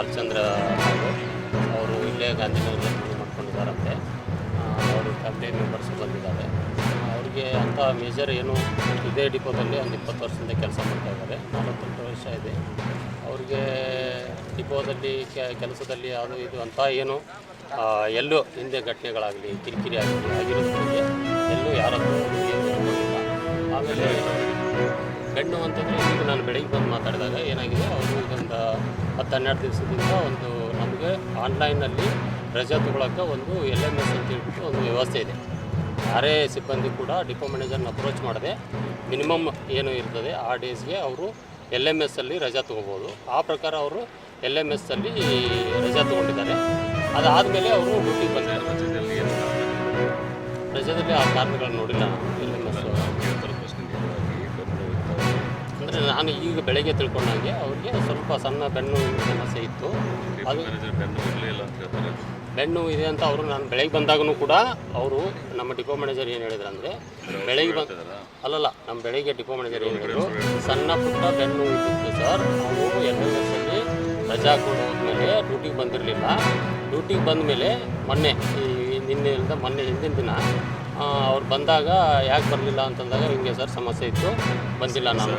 ಬಾಲಚಂದ್ರ ಅವರು ಇಲ್ಲೇ ಗಾಂಧಿನಗರದಲ್ಲಿ ಮಾಡ್ಕೊಂಡಿದ್ದಾರಂತೆ. ಅವರು ಫ್ಯಾಮಿಲಿ ಮೆಂಬರ್ಸ್ ಬಂದಿದ್ದಾರೆ. ಅವರಿಗೆ ಅಂಥ ಮೇಜರ್ ಏನು ಇದೇ ಡಿಪೋದಲ್ಲಿ ಒಂದು 20 ವರ್ಷದಿಂದ ಕೆಲಸ ಮಾಡ್ತಾಯಿದ್ದಾರೆ. 48 ವರ್ಷ ಇದೆ ಅವ್ರಿಗೆ. ಡಿಪೋದಲ್ಲಿ ಕೆಲಸದಲ್ಲಿ ಅದು ಇದು ಅಂತ ಏನು ಎಲ್ಲೂ ಹಿಂದೆ ಘಟನೆಗಳಾಗಲಿ ಕಿರಿಕಿರಿ ಆಗಲಿ ಆಗಿರೋದ್ರಿಗೆ ಎಲ್ಲೂ ಯಾರದ್ದು ಏನು ತಿಳ್ಕೊಂಡಿಲ್ಲ. ಆಮೇಲೆ ಬೆನ್ನು ಅಂತಂದರೆ ಈಗ ನಾನು ಬೆಳಗ್ಗೆ ಬಂದು ಮಾತಾಡಿದಾಗ ಏನಾಗಿದೆ, ಅವರು ಇದೊಂದು 10-12 ದಿವಸದಿಂದ ಒಂದು ನಮಗೆ ಆನ್ಲೈನಲ್ಲಿ ರಜೆ ತೊಗೊಳಕ್ಕೆ ಒಂದು LMS ಅಂತ ಹೇಳ್ಬಿಟ್ಟು ಒಂದು ವ್ಯವಸ್ಥೆ ಇದೆ. ಯಾರೇ ಸಿಬ್ಬಂದಿ ಕೂಡ ಡಿಪೋ ಮ್ಯಾನೇಜರ್ನ ಅಪ್ರೋಚ್ ಮಾಡದೆ ಮಿನಿಮಮ್ ಏನು ಇರ್ತದೆ ಆ ಡೇಸ್ಗೆ ಅವರು LMSಲ್ಲಿ ರಜೆ ತೊಗೋಬೋದು. ಆ ಪ್ರಕಾರ ಅವರು LMSಲ್ಲಿ ರಜೆ ತೊಗೊಂಡಿದ್ದಾರೆ. ಅದಾದಮೇಲೆ ಅವರು ಡ್ಯೂಟಿಗೆ ಬಂದಿದ್ದಾರೆ. ರಜದಲ್ಲಿ ಆ ಕಾರಣಗಳನ್ನು ನೋಡಿಲ್ಲ ನಾನು. LMS ಅಂದರೆ ನಾನು ಈಗ ಬೆಳಗ್ಗೆ ತಿಳ್ಕೊಂಡಂಗೆ ಅವ್ರಿಗೆ ಸ್ವಲ್ಪ ಸಣ್ಣ ಬೆನ್ನು ಸಮಸ್ಯೆ ಇತ್ತು. ಅದು ಬೆನ್ನು ಇದೆ ಅಂತ ಅವರು ನಾನು ಬೆಳಗ್ಗೆ ಬಂದಾಗೂ ಕೂಡ ಅವರು ನಮ್ಮ ಡಿಪೋ ಮ್ಯಾನೇಜರ್ ಏನು ಹೇಳಿದ್ರು ಅಂದರೆ ಬೆಳಗ್ಗೆ ಅಲ್ಲಲ್ಲ ನಮ್ಮ ಬೆಳಗ್ಗೆ ಡಿಪೋ ಮ್ಯಾನೇಜರ್ ಏನು ಹೇಳಿದ್ರು, ಸಣ್ಣ ಪುಟ್ಟ ಬೆನ್ನು ಇದ್ದಿತ್ತು ಸರ್. ಅವರು LMSಲ್ಲಿ ರಜಾ ಕೊಡು ಹೋದ್ಮೇಲೆ ಡ್ಯೂಟಿಗೆ ಬಂದಿರಲಿಲ್ಲ. ಡ್ಯೂಟಿಗೆ ಬಂದ ಮೇಲೆ ಮೊನ್ನೆ ನಿನ್ನೆಯಿಂದ ಮೊನ್ನೆ ಹಿಂದಿನ ದಿನ ಅವ್ರು ಬಂದಾಗ ಯಾಕೆ ಬರಲಿಲ್ಲ ಅಂತಂದಾಗ ಹಿಂಗೆ ಸರ್ ಸಮಸ್ಯೆ ಇತ್ತು, ಬಂದಿಲ್ಲ ನಾನು.